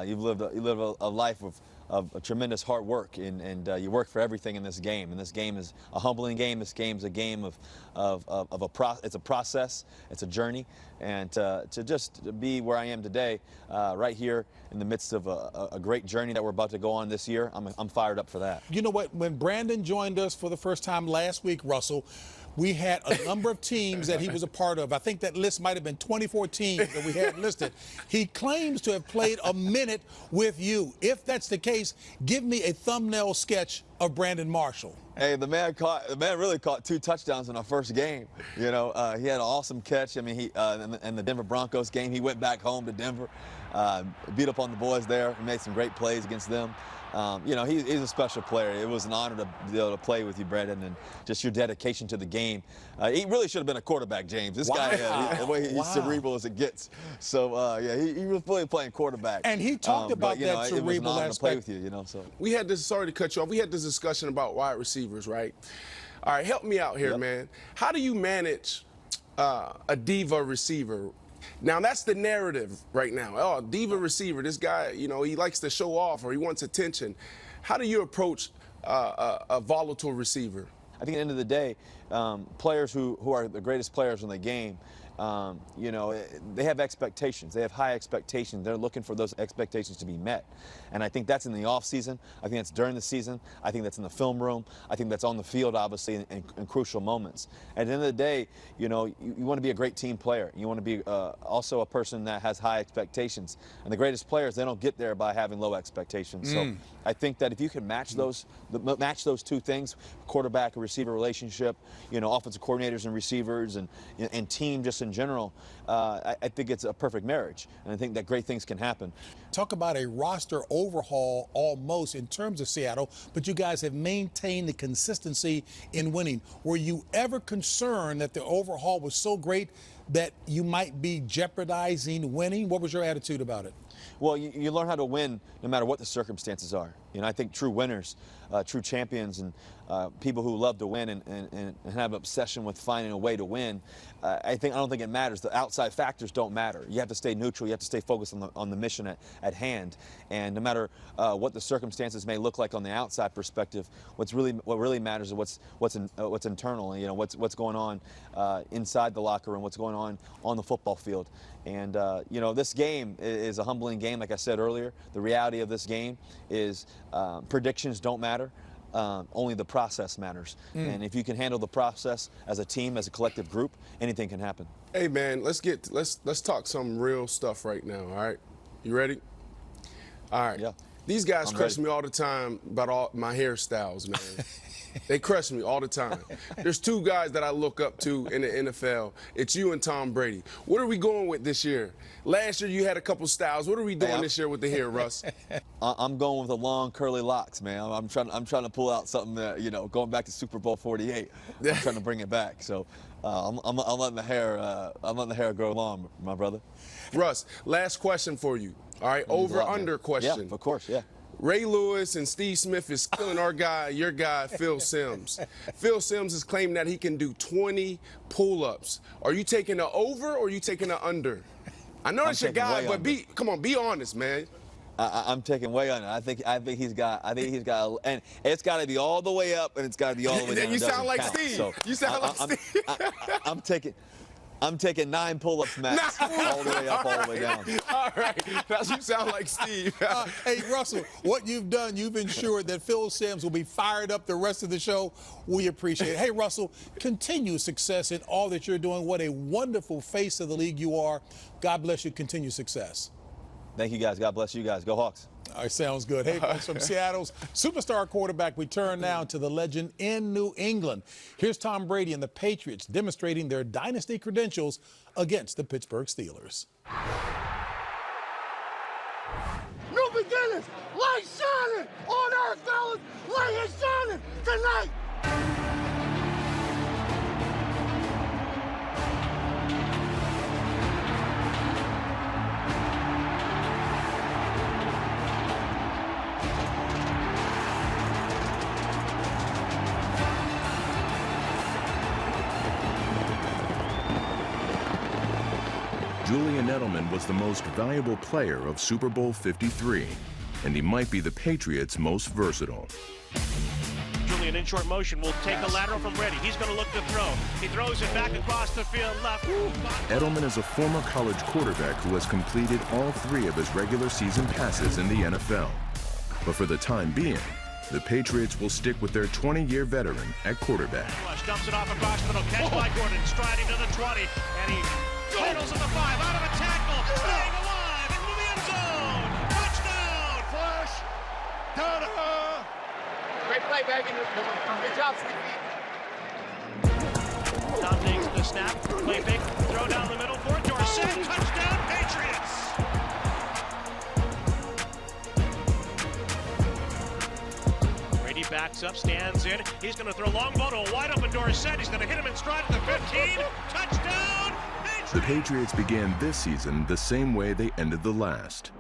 you live a life a tremendous hard work, and you work for everything in this game. And this game is a humbling game. This game's a game it's a process, it's a journey, and to just be where I am today, right here in the midst of a great journey that we're about to go on this year, I'm fired up for that.
You know what? When Brandon joined us for the first time last week, Russell, we had a number of teams that he was a part of. I think that list might have been 24 teams that we had listed. He claims to have played a minute with you. If that's the case, give me a thumbnail sketch of Brandon Marshall.
Hey, the man really caught 2 touchdowns in our first game. You know, he had an awesome catch. I mean, in the Denver Broncos game, he went back home to Denver, beat up on the boys there, and made some great plays against them. You know, he's a special player. It was an honor to be able to play with you, Brandon, and just your dedication to the game. He really should have been a quarterback, James. This guy, the way he's cerebral as it gets. So, yeah, he was really playing quarterback.
And he talked about that cerebral
it was an honor
aspect.
to play with you, you know. So
we had this, sorry to cut you off, we had this discussion about wide receivers, right? All right, help me out here, man. How do you manage a diva receiver? Now, that's the narrative right now. Oh, diva receiver, this guy, you know, he likes to show off or he wants attention. How do you approach a volatile receiver?
I think at the end of the day, players who are the greatest players in the game, you know, they have expectations. They have high expectations. They're looking for those expectations to be met. And I think that's in the off season. I think that's during the season. I think that's in the film room. I think that's on the field, obviously, in crucial moments. At the end of the day, you know, you want to be a great team player. You want to be also a person that has high expectations. And the greatest players, they don't get there by having low expectations. So I think that if you can match those two things, quarterback and receiver relationship, you know, offensive coordinators and receivers and team just in general, I think it's a perfect marriage. And I think that great things can happen.
Talk about a roster overhaul almost in terms of Seattle, but you guys have maintained the consistency in winning. Were you ever concerned that the overhaul was so great that you might be jeopardizing winning? What was your attitude about it?
Well, you learn how to win no matter what the circumstances are. You know, I think true winners, true champions, and people who love to win and have an obsession with finding a way to win, I don't think it matters. The outside factors don't matter. You have to stay neutral. You have to stay focused on the mission at hand. And no matter what the circumstances may look like on the outside perspective, what really matters is what's internal. You know, what's going on inside the locker room, what's going on the football field. And you know, this game is a humbling game, like I said earlier. The reality of this game is predictions don't matter. Only the process matters. And if you can handle the process as a team, as a collective group, anything can happen.
Hey man, let's talk some real stuff right now, all right? You ready? All right.
Yeah.
These guys crush me all the time about all my hairstyles, man. They crush me all the time. There's 2 guys that I look up to in the NFL. It's you and Tom Brady. What are we going with this year? Last year you had a couple styles. What are we doing this year with the hair, Russ?
I'm going with the long curly locks, man. I'm trying to pull out something that, you know, going back to Super Bowl 48. I'm trying to bring it back. So I'm letting the hair grow long, my brother.
Russ, last question for you. All right, over/under question.
Yeah, of course, yeah.
Ray Lewis and Steve Smith is killing your guy, Phil Simms. Phil Simms is claiming that he can do 20 pull-ups. Are you taking the over or are you taking the under? I know it's your guy, but come on, be honest, man.
I'm taking way under. I think he's got, and it's got to be all the way up, and it's got to be all the way down.
You sound like Steve.
So
you sound like Steve.
I'm taking 9 pull-ups max, all the way up, all the way down.
All right, you sound like Steve.
Hey, Russell, what you've done, you've ensured that Phil Simms will be fired up the rest of the show. We appreciate it. Hey, Russell, continued success in all that you're doing. What a wonderful face of the league you are. God bless you. Continued success.
Thank you, guys. God bless you guys. Go Hawks.
All right, sounds good. Hey, folks, from Seattle's superstar quarterback, we turn now to the legend in New England. Here's Tom Brady and the Patriots demonstrating their dynasty credentials against the Pittsburgh Steelers.
New beginnings, light shining on earth, fellas. Light is shining tonight.
Julian Edelman was the most valuable player of Super Bowl 53. and he might be the Patriots' most versatile.
Julian in short motion will take the lateral from Reddy. He's going to look to throw. He throws it back across the field left.
Edelman is a former college quarterback who has completed all 3 of his regular season passes in the NFL. But for the time being, the Patriots will stick with their 20-year veteran at quarterback.
Dumps it off across the middle. Catch by Gordon. Striding to the 20. And he handles at the 5. Out of a tackle. Staying alive into the end zone. Touchdown.
Flush. Ta-da! Great play, baby. Good job, Sleepy.
Tom takes the snap. Play fake. Throw down the middle for Dorsett. Touchdown, Patriots. Brady backs up, stands in. He's going to throw long ball to a wide open Dorsett. He's going to hit him in stride at the 15. Touchdown, Patriots.
The Patriots began this season the same way they ended the last,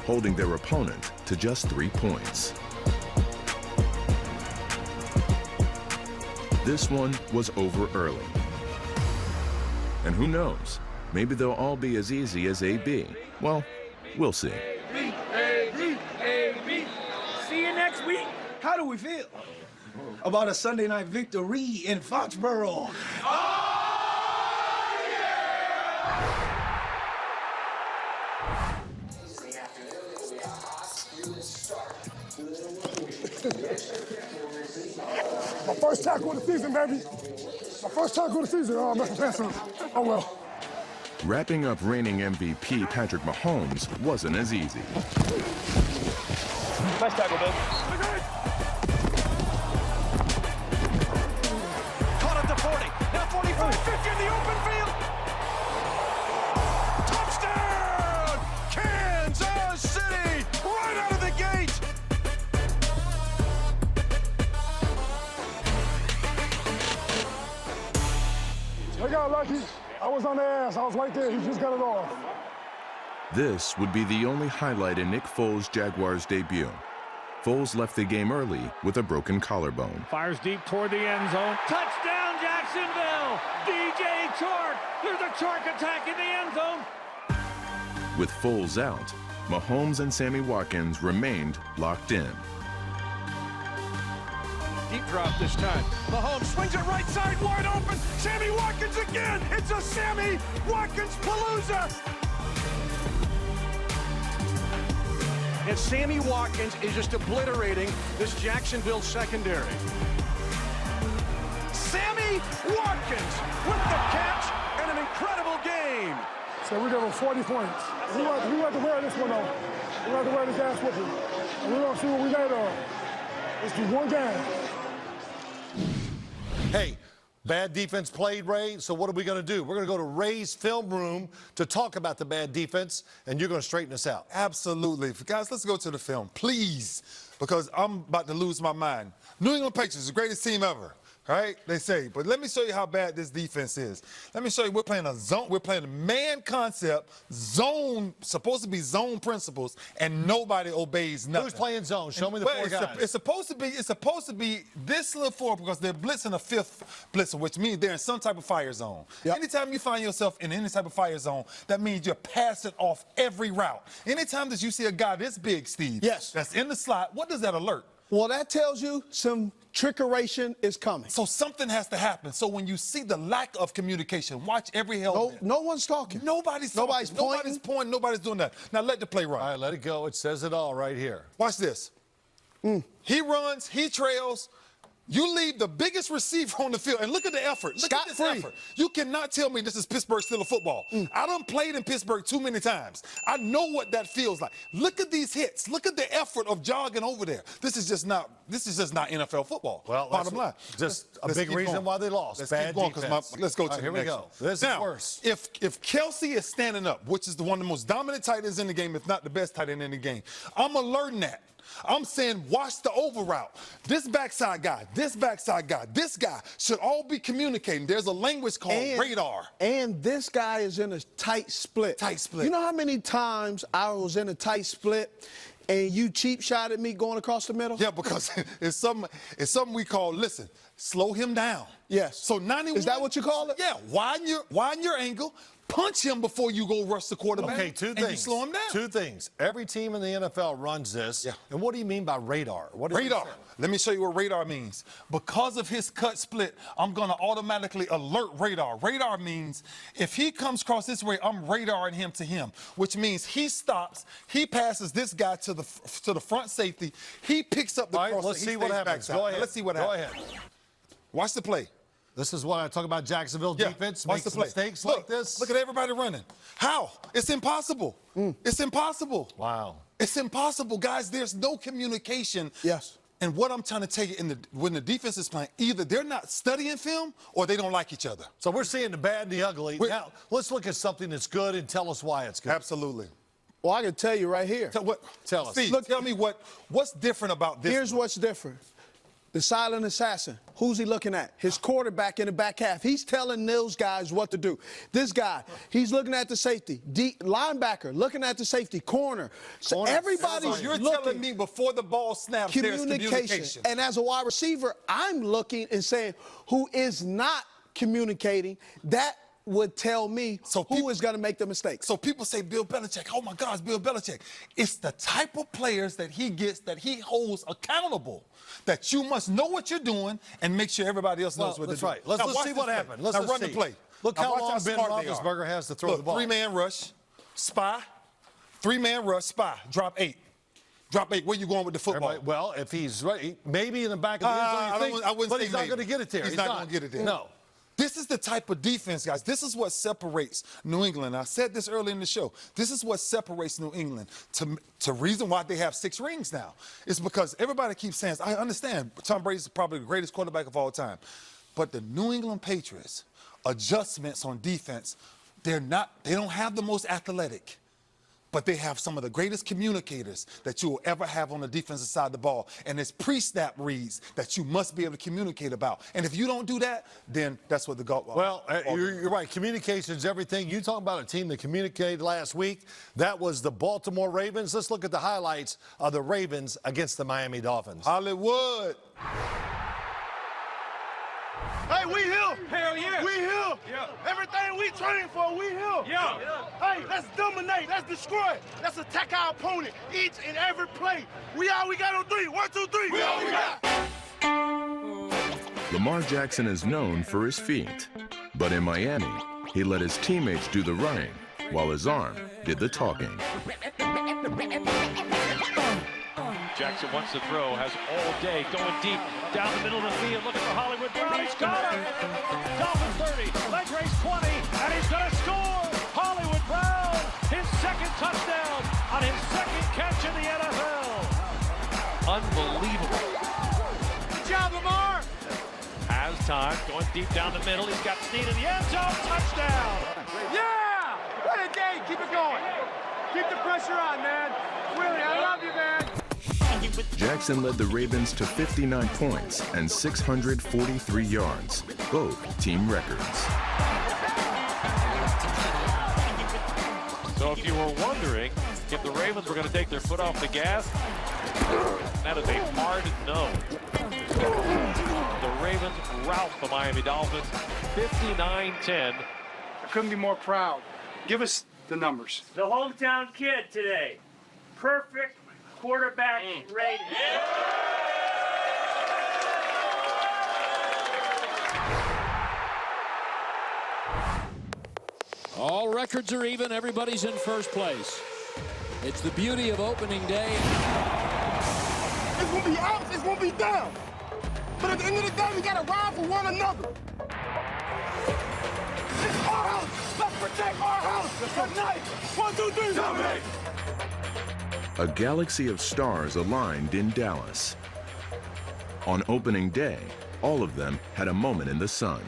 holding their opponent to just 3 points. This one was over early. And who knows, maybe they'll all be as easy as AB. Well, we'll see.
A-B. See you next week.
How do we feel about a Sunday night victory in Foxborough?
My first tackle of the season, baby. My first tackle of the season. Oh, Mr. Panther. Oh, well.
Wrapping up reigning MVP Patrick Mahomes wasn't as easy.
Nice tackle, Bill. Caught at the 40. Now 45, 50 in the open field. Touchdown! Kansas City! Right out of the gate!
They got lucky. I was on their ass. I was right there. He just got it off.
This would be the only highlight in Nick Foles' Jaguars debut. Foles left the game early with a broken collarbone.
Fires deep toward the end zone. Touchdown, Jacksonville! DJ Chark! There's a Chark attack in the end zone.
With Foles out, Mahomes and Sammy Watkins remained locked in.
Deep drop this time. Mahomes swings it right side, wide open. Sammy Watkins again. It's a Sammy Watkins palooza.
And Sammy Watkins is just obliterating this Jacksonville secondary.
Sammy Watkins with the catch and an incredible game.
So we got 40 points. We want to wear this one though. We want to wear this ass whooping. And we're going to see what we got on. Let's do one game.
Hey, bad defense played, Ray, so what are we going to do? We're going to go to Ray's film room to talk about the bad defense, and you're going to straighten us out.
Absolutely. Guys, let's go to the film, please, because I'm about to lose my mind. New England Patriots, the greatest team ever. Right? They say. But let me show you how bad this defense is. Let me show you, we're playing a zone, we're playing a man concept, zone, supposed to be zone principles, and nobody obeys nothing.
Who's playing zone? Show me the four guys.
It's supposed to be this little four because they're blitzing a fifth blitzer, which means they're in some type of fire zone. Yep. Anytime you find yourself in any type of fire zone, that means you're passing off every route. Anytime that you see a guy this big, Steve, that's in the slot, what does that alert?
Well, that tells you some trickeration is coming.
So something has to happen. So when you see the lack of communication, watch every helmet.
No one's talking.
Nobody's
pointing.
Nobody's pointing. Nobody's doing that. Now let the play run.
All right, let it go. It says it all right here.
Watch this. He runs. He trails. You leave the biggest receiver on the field, and look at the effort. Look at this effort. You cannot tell me this is Pittsburgh Steelers football. I done played in Pittsburgh too many times. I know what that feels like. Look at these hits. Look at the effort of jogging over there. This is just not NFL football.
Well,
bottom line.
Just a big reason why they lost.
Let's
Bad
keep going,
defense.
let's go to
here we go. This
is
worse.
If Kelsey is standing up, which is one of the most dominant tight ends in the game, if not the best tight end in the game, I'm alerting that. I'm saying watch the over route. This backside guy, this backside guy, this guy should all be communicating. There's a language called radar.
And this guy is in a tight split.
Tight split.
You know how many times I was in a tight split and you cheap shot at me going across the middle?
Yeah, because it's something we call, listen, slow him down.
Yes.
So 91.
Is that what you call it?
Yeah, widen your angle. punch him before you go rush the quarterback.
Okay, two
and
things.
You slow him down.
Two things. Every team in the NFL runs this. Yeah. And what do you mean by radar? What is
radar? Let me show you what radar means. Because of his cut split, I'm going to automatically alert radar. Radar means if he comes across this way, I'm radaring him to him, which means he stops, he passes this guy to the front safety, he picks up the
All right,
cross.
let's see what happens. Go ahead.
Let's see what happens.
Go ahead.
Watch the play.
This is what I talk about Jacksonville defense.
Watch
Makes
the play.
mistakes
Look,
like this.
Look at everybody running. How? It's impossible. It's impossible.
Wow.
It's impossible, guys. There's no communication.
Yes.
And what I'm trying to tell you, when the defense is playing, either they're not studying film or they don't like each other.
So we're seeing the bad and the ugly. Now, let's look at something that's good and tell us why it's good.
Absolutely.
Well, I can tell you right here.
Tell us.
Steve, look, tell me what's different about this.
Here's what's different. The silent assassin. Who's he looking at? His quarterback in the back half. He's telling those guys what to do. This guy, he's looking at the safety. Linebacker, looking at the safety. Corner. So everybody's
you're
looking.
telling me before the ball snaps, there's communication.
And as a wide receiver, I'm looking and saying, who is not communicating? That would tell me who is going to make the mistakes.
So people say Bill Belichick. Oh, my God, it's Bill Belichick. It's the type of players that he gets, that he holds accountable, that you must know what you're doing and make sure everybody else knows what they're doing.
That's right. Let's see what happened. Let's
run the play.
Look how long Ben
smart they are.
Roethlisberger has to throw the ball.
Three-man rush, spy, three-man rush, spy, drop 8. Drop 8. Where you going with the football?
Well, if he's right, maybe in the back of the end zone,
I wouldn't
but
say
he's not going to get it there.
He's not going to get it there.
No.
This is the type of defense, guys. This is what separates New England. I said this earlier in the show. This is what separates New England. To reason why they have 6 rings now is because everybody keeps saying, I understand Tom Brady's probably the greatest quarterback of all time. But the New England Patriots, adjustments on defense, they don't have the most athletic, but they have some of the greatest communicators that you will ever have on the defensive side of the ball. And it's pre-snap reads that you must be able to communicate about. And if you don't do that, then that's what the goal.
Well, you're right. Communication is everything. You talk about a team that communicated last week. That was the Baltimore Ravens. Let's look at the highlights of the Ravens against the Miami Dolphins.
Hollywood.
Hey, we here.
Hell yeah.
We here.
Yeah.
Everything we train for, we here.
Yeah.
Hey, let's dominate. Let's destroy. Let's attack our opponent each and every play. We all we got on 3. 1, 2, 3. We all we got.
Lamar Jackson is known for his feet, but in Miami, he let his teammates do the running while his arm did the talking.
Jackson wants to throw, has all day, going deep, down the middle of the field, looking for Hollywood Brown, he's got it! Dolphins 30, leg race 20, and he's going to score! Hollywood Brown, his second touchdown on his second catch in the NFL! Unbelievable. Good job, Lamar! Has time, going deep down the middle, he's got Snead in the end zone, touchdown!
Yeah! What a day. Keep it going. Keep the pressure on, man. Willie, I love you, man.
Jackson led the Ravens to 59 points and 643 yards, both team records.
So if you were wondering if the Ravens were going to take their foot off the gas, that is a hard no. The Ravens rout the Miami Dolphins 59-10.
I couldn't be more proud. Give us the numbers.
The hometown kid today. Perfect quarterback rating.
All records are even. Everybody's in first place. It's the beauty of opening day.
It's going to be out. It's going to be down. But at the end of the day, we got to ride for one another. It's our house. Let's protect our house tonight. 1, 2, 3. Dominate.
A galaxy of stars aligned in Dallas. On opening day, all of them had a moment in the sun.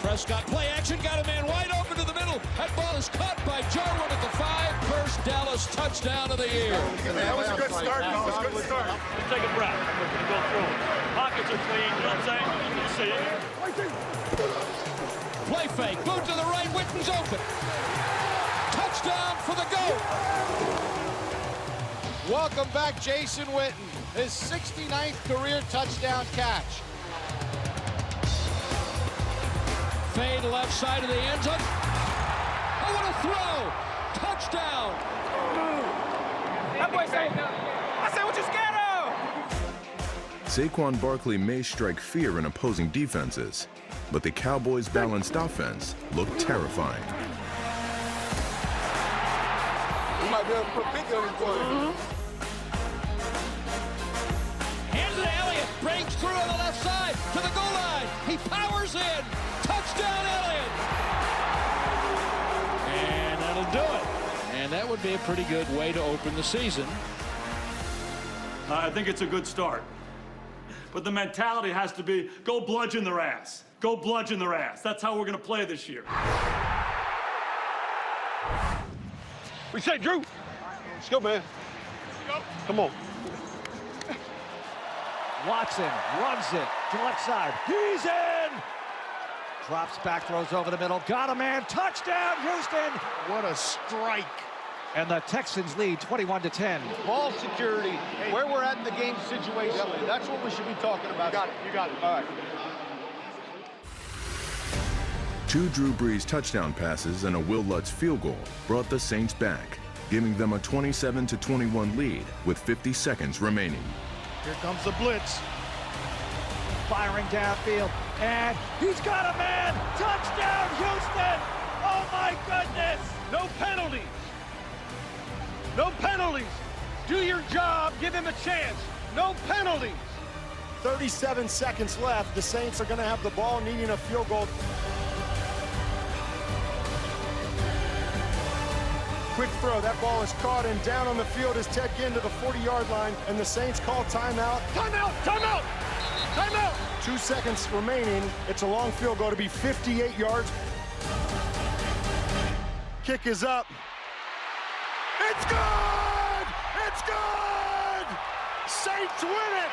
Prescott play action, got a man wide open to the middle. That ball is caught by Jarwin at the 5. First Dallas touchdown of the year.
That was a good start. That was a good start.
Let's take a breath. We're going to go through it. Pockets are clean, you know what I'm saying? You see it.
Play fake, move to the right, Witten's open. Touchdown for the GOAT.
Welcome back, Jason Witten. His 69th career touchdown catch.
fade left side of the end zone. Oh, what a throw! Touchdown!
That boy say, I said, what you scared of?
Saquon Barkley may strike fear in opposing defenses, but the Cowboys' balanced offense looked terrifying.
We might be able to put 50 on this boy.
Hands it to Elliott. Breaks through on the left side to the goal line. He powers in. Touchdown, Elliott. And that'll do it. And that would be a pretty good way to open the season.
I think it's a good start. But the mentality has to be, go bludgeon their ass. Go bludgeon their ass. That's how we're going to play this year.
We say, Drew. Let's go, man. Come on.
Watson runs it to the left side. He's in. Drops back, throws over the middle. Got a man. Touchdown, Houston.
What a strike.
And the Texans lead 21-10.
Ball security, where we're at in the game situationally. That's what we should be talking about.
You got it. You got it.
All right.
2 Drew Brees touchdown passes and a Will Lutz field goal brought the Saints back, giving them a 27-21 lead with 50 seconds remaining.
Here comes the blitz.
Firing downfield. And he's got a man. Touchdown, Houston. Oh, my goodness.
No penalties. No penalties. Do your job. Give him a chance. No penalties.
37 seconds left. The Saints are going to have the ball, needing a field goal. Quick throw. That ball is caught, and down on the field is Ted Ginn to the 40-yard line, and the Saints call timeout.
Timeout. Timeout. Timeout.
2 seconds remaining. It's a long field goal to be 58 yards. Kick is up.
It's good! It's good! Saints win it!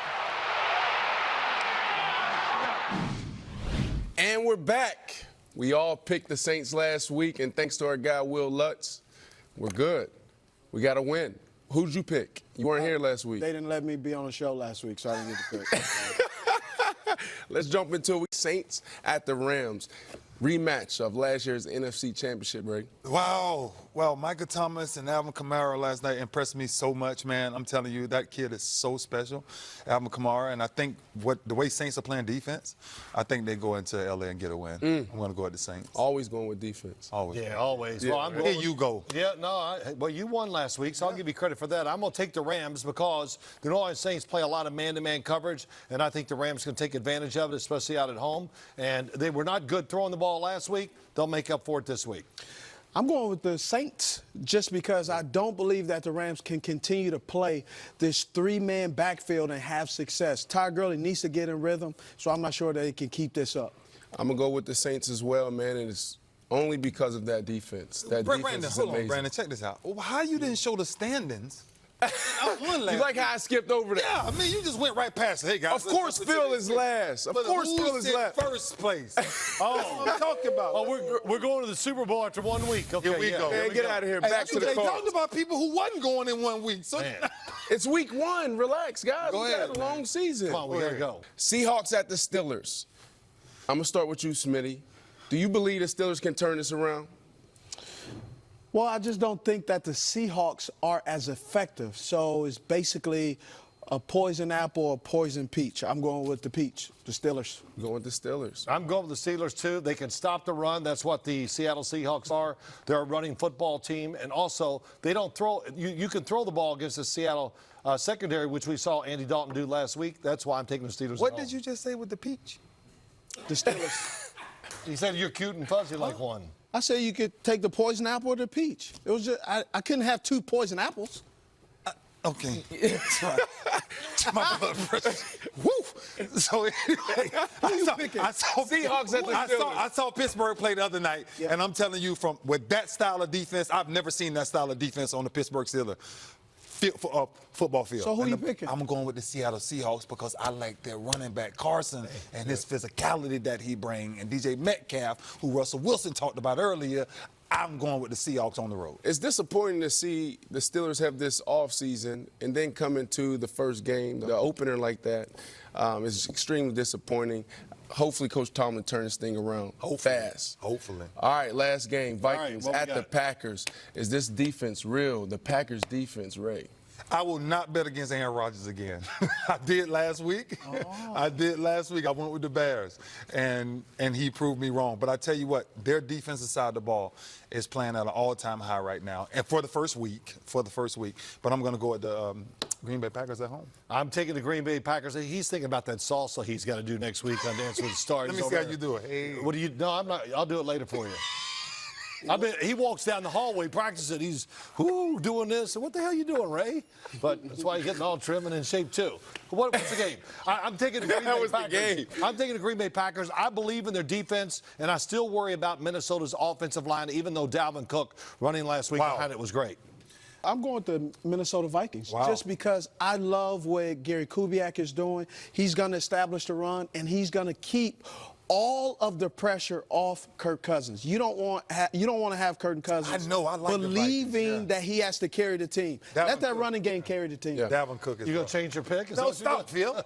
And we're back. We all picked the Saints last week, and thanks to our guy, Will Lutz, we're good. We got to win. Who'd you pick? You weren't here last week.
They didn't let me be on the show last week, so I didn't get to pick.
Let's jump into it. Saints at the Rams. Rematch of last year's NFC Championship, Ray.
Wow. Well, Micah Thomas and Alvin Kamara last night impressed me so much, man. I'm telling you, that kid is so special, Alvin Kamara. And I think the way Saints are playing defense, I think they go into L.A. and get a win. I'm going to go with the Saints.
Always going with defense.
Always.
Yeah, always.
Yeah.
Well, I'm
Here you go.
Yeah, no, well, you won last week, so I'll give you credit for that. I'm going to take the Rams because the New Orleans Saints play a lot of man-to-man coverage, and I think the Rams can take advantage of it, especially out at home. And they were not good throwing the ball last week. They'll make up for it this week.
I'm going with the Saints just because I don't believe that the Rams can continue to play this 3-man backfield and have success. Ty Gurley needs to get in rhythm, so I'm not sure that they can keep this up.
I'm going to go with the Saints as well, man, and it's only because of that defense. That defense is
hold
amazing.
on, Brandon, check this out. Well, how you didn't show the standings?
You like how I skipped over that?
Yeah, I mean, you just went right past it. Hey, guys.
Of course Phil is last. Of course Phil is last.
First place.
Oh,
That's what I'm talking about.
Oh, we're going to the Super Bowl after 1 week. Okay,
Here we go.
Hey, get out of here. Back to the
They
car.
talked about people who wasn't going in 1 week. So
It's week 1. Relax, guys.
Go
We
ahead,
got a long season.
Come on, we got to go.
Seahawks at the Steelers. I'm going to start with you, Smitty. Do you believe the Steelers can turn this around?
Well, I just don't think that the Seahawks are as effective. So it's basically a poison apple or poison peach. I'm going with the peach, the Steelers.
Going with the Steelers.
I'm going with the Steelers, too. They can stop the run. That's what the Seattle Seahawks are. They're a running football team. And also, they don't throw – you can throw the ball against the Seattle secondary, which we saw Andy Dalton do last week. That's why I'm taking the Steelers.
what did you just say with the peach?
The Steelers.
He said you're cute and fuzzy like one.
I said you could take the poison apple or the peach. It was just I couldn't have 2 poison apples.
Okay. That's right. My blood pressure. Woo! So anyway, I saw
Seahawks at the Steelers.
I saw Pittsburgh play the other night, and I'm telling you, with that style of defense, I've never seen that style of defense on the Pittsburgh Steelers football field.
So who are you picking?
I'm going with the Seattle Seahawks because I like their running back Carson and his physicality that he brings, and DJ Metcalf, who Russell Wilson talked about earlier. I'm going with the Seahawks on the road.
It's disappointing to see the Steelers have this offseason and then come into the first game, the opener like that. It's extremely disappointing. hopefully Coach Tomlin turn this thing around fast.
Hopefully.
All right, last game, Vikings
what we
at the
got?
Packers. Is this defense real? The Packers defense, Ray?
I will not bet against Aaron Rodgers again. I did last week. I did last week. I went with the Bears, and he proved me wrong. But I tell you what, their defensive side of the ball is playing at an all-time high right now, and for the first week. But I'm going to go with the Green Bay Packers at home.
I'm taking the Green Bay Packers. He's thinking about that salsa he's got to do next week on Dance with the Stars.
Let me see how you do it. Hey.
What do you? No, I'm not. I'll do it later for you. I mean, he walks down the hallway, practicing. He's doing this. What the hell are you doing, Ray? But that's why he's getting all trim and in shape too. What's the game? I'm taking the Green Bay Packers. I'm taking the Green Bay Packers. I believe in their defense, and I still worry about Minnesota's offensive line, even though Dalvin Cook running last week behind it was great.
I'm going with the Minnesota Vikings just because I love what Gary Kubiak is doing. He's going to establish the run, and he's going to keep all of the pressure off Kirk Cousins. You don't want to have Kirk Cousins.
I know. I like
believing that he has to carry the team. Let that running game carry the team.
Dalvin Cook is.
You gonna change your pick?
No, stop, Phil.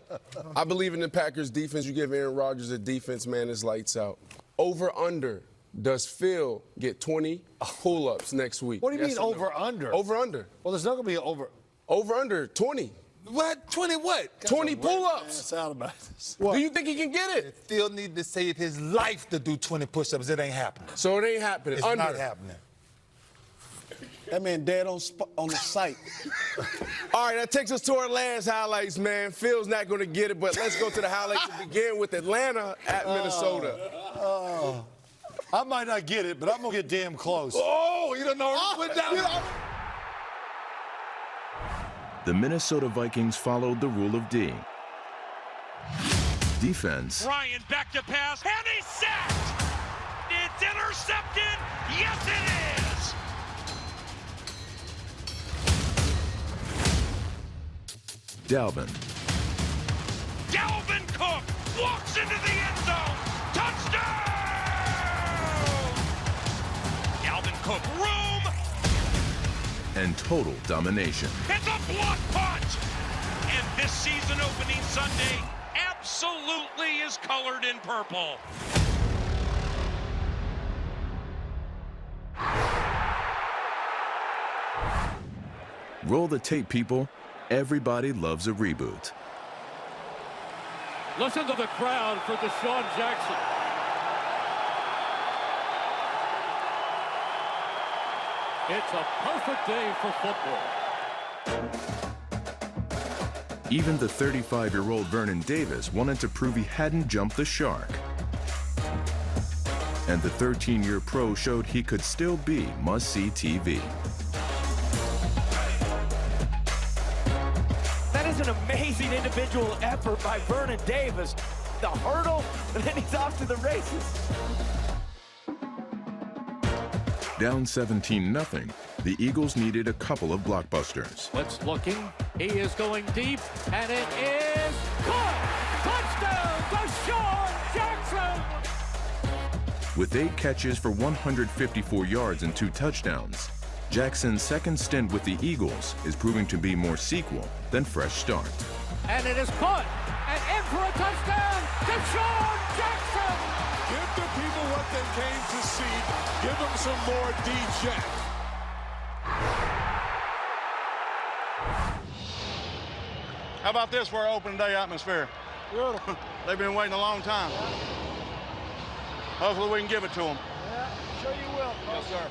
I believe in the Packers defense. You give Aaron Rodgers a defense, man, it's lights out. Over under. Does Phil get 20 pull-ups next week?
What do you mean over under?
Over under.
Well, there's not gonna be an over.
Over under 20.
What? 20 what?
20 pull-ups.
That's out of my.
Do you think he can get it?
Phil need to save his life to do 20 push-ups. It ain't happening.
So it ain't happening.
It's
under.
not happening.
That man dead on the site.
All right, that takes us to our last highlights, man. Phil's not going to get it, but let's go to the highlights and begin with Atlanta at Minnesota.
I might not get it, but I'm gonna get damn close.
Oh, you don't know where he went down.
The Minnesota Vikings followed the rule of D. Defense.
Ryan back to pass, and he's sacked. It's intercepted. Yes, it is.
Dalvin.
Dalvin Cook walks into the end zone. Touchdown! Dalvin Cook, room.
And total domination.
It's a block punt. And this season opening Sunday absolutely is colored in purple.
Roll the tape, people. Everybody loves a reboot.
Listen to the crowd for Deshaun Jackson. It's a perfect day for football.
Even the 35-year-old Vernon Davis wanted to prove he hadn't jumped the shark. And the 13-year pro showed he could still be must-see TV.
That is an amazing individual effort by Vernon Davis. The hurdle, and then he's off to the races.
Down 17-0, the Eagles needed a couple of blockbusters.
Blitz looking. He is going deep, and it is caught. Touchdown, Deshaun Jackson.
With 8 catches for 154 yards and 2 touchdowns, Jackson's second stint with the Eagles is proving to be more sequel than fresh start.
And it is caught, and in for a touchdown, Deshaun Jackson.
Give the people what they came to see. Give them some more D-Jack.
How about this for our opening day atmosphere? Beautiful. They've been waiting a long time. Hopefully we can give it to them.
Yeah, sure you will.
Yes, sir.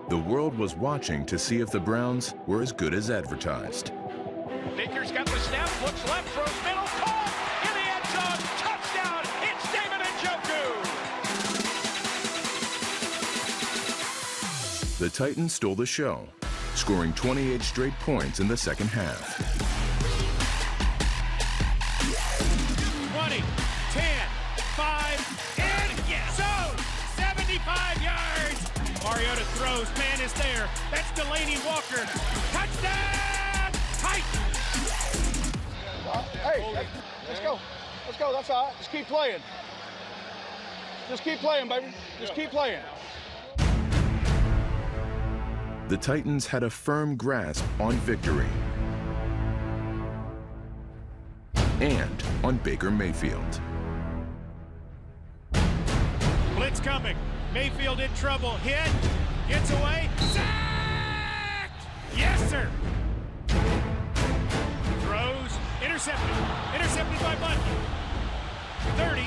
The world was watching to see if the Browns were as good as advertised.
Baker's got the snap, looks left, throws middle, caught in the end zone. Touchdown. It's David Njoku.
The Titans stole the show, scoring 28 straight points in the second half.
20, 10, 5, and yes. So 75 yards. Mariota throws, man is there. That's Delaney Walker. Touchdown! Titans!
Hey, let's go. Let's go. That's all right. Just keep playing. Just keep playing, baby. Just keep playing.
The Titans had a firm grasp on victory and on Baker Mayfield.
Blitz coming. Mayfield in trouble. Hit. Gets away. Sacked! Yes, sir. Throws. Intercepted. Intercepted by Bundy. 30,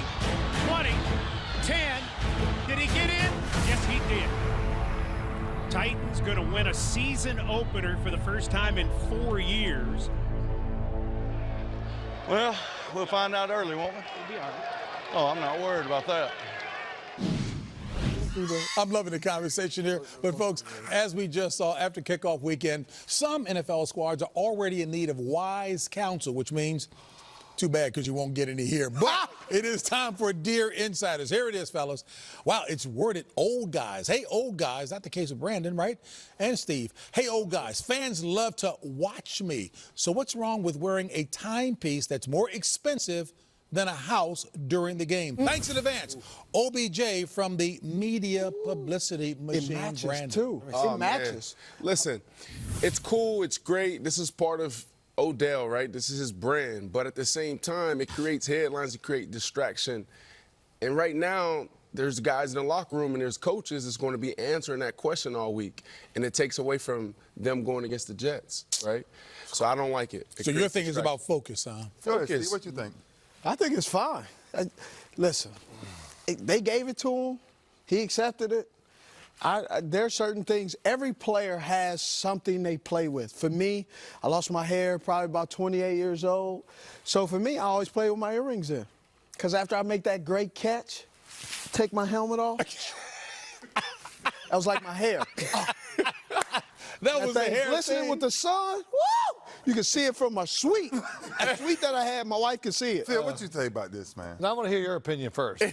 20, 10. Did he get in? Yes, he did. Titans going to win a season opener for the first time in 4 years.
Well, we'll find out early, won't we?
We'll be all right.
Oh, I'm not worried about that.
I'm loving the conversation here. But, folks, as we just saw after kickoff weekend, some NFL squads are already in need of wise counsel, which means too bad because you won't get any here. But it is time for Dear Insiders. Here it is, fellas. Wow, it's worded old guys. Hey, old guys. Not the case of Brandon, right? And Steve. Hey, old guys. Fans love to watch me. So what's wrong with wearing a timepiece that's more expensive than a house during the game? Thanks in advance. OBJ from the media publicity machine.
It matches,
Brandon.
too.
Oh,
it matches.
Man. Listen, it's cool. It's great. This is part of Odell, right? This is his brand. But at the same time, it creates headlines. It creates distraction. And right now, there's guys in the locker room and there's coaches that's going to be answering that question all week. And it takes away from them going against the Jets, right? So I don't like it.
So your thing is about focus, huh?
Focus. What you think?
I think it's fine. Listen, they gave it to him. He accepted it. There are certain things. Every player has something they play with. For me, I lost my hair probably about 28 years old. So for me, I always play with my earrings in. Because after I make that great catch, take my helmet off, that was like my hair.
That was the hair
glistening
thing.
with the sun. Woo! You can see it from my suite. A suite that I had, my wife could see it.
Phil, what you think about this, man?
Now I want to hear your opinion first.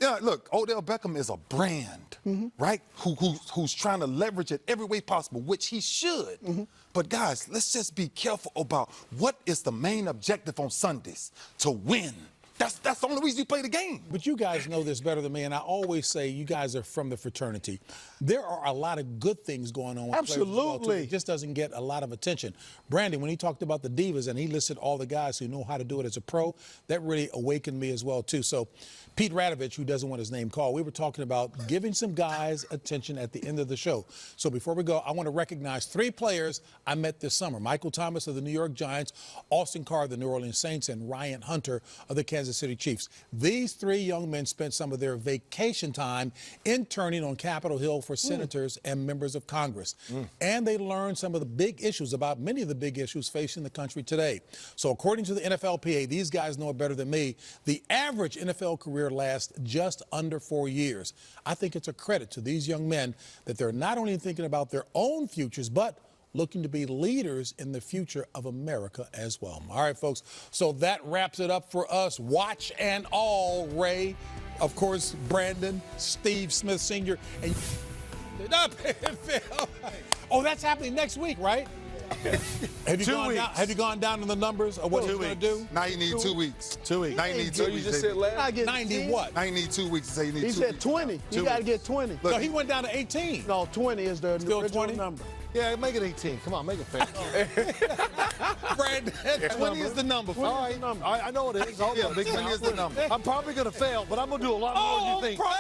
Yeah, look, Odell Beckham is a brand, right? Who's trying to leverage it every way possible, which he should. But guys, let's just be careful about what is the main objective on Sundays: to win. That's the only reason you play the game.
But you guys know this better than me, and I always say you guys are from the fraternity. There are a lot of good things going on with players as well, too. It just doesn't get a lot of attention. Brandon, when he talked about the divas and he listed all the guys who know how to do it as a pro, that really awakened me as well, too. So Pete Radovich, who doesn't want his name called, we were talking about giving some guys attention at the end of the show. So before we go, I want to recognize 3 players I met this summer: Michael Thomas of the New York Giants, Austin Carr of the New Orleans Saints, and Ryan Hunter of the Kansas City Chiefs. These 3 young men spent some of their vacation time interning on Capitol Hill for senators and members of Congress. And they learned some of the big issues, about many of the big issues facing the country today. So according to the NFLPA, these guys know it better than me, the average NFL career lasts just under 4 years. I think it's a credit to these young men that they're not only thinking about their own futures, but looking to be leaders in the future of America as well. All right, folks, so that wraps it up for us. Watch and all, Ray, of course, Brandon, Steve Smith Sr., and oh, that's happening next week, right? Have you gone down in the numbers of what he's going to do?
Now you need 2 weeks.
2 weeks.
Now you need 2 weeks.
You just said last.
90 what?
Now you need 2 weeks to say you need 2 weeks.
He said 20. You got to get 20.
No, he went down to 18.
No, 20 is the
Still
original
20?
number.
Yeah, make it 18. Come on, make it fair.
Brandon, 20 is the number.
All right, I know it is. Hold on, big
20 is the number.
I'm probably going to fail, but I'm going to do a lot more than you think.
Probably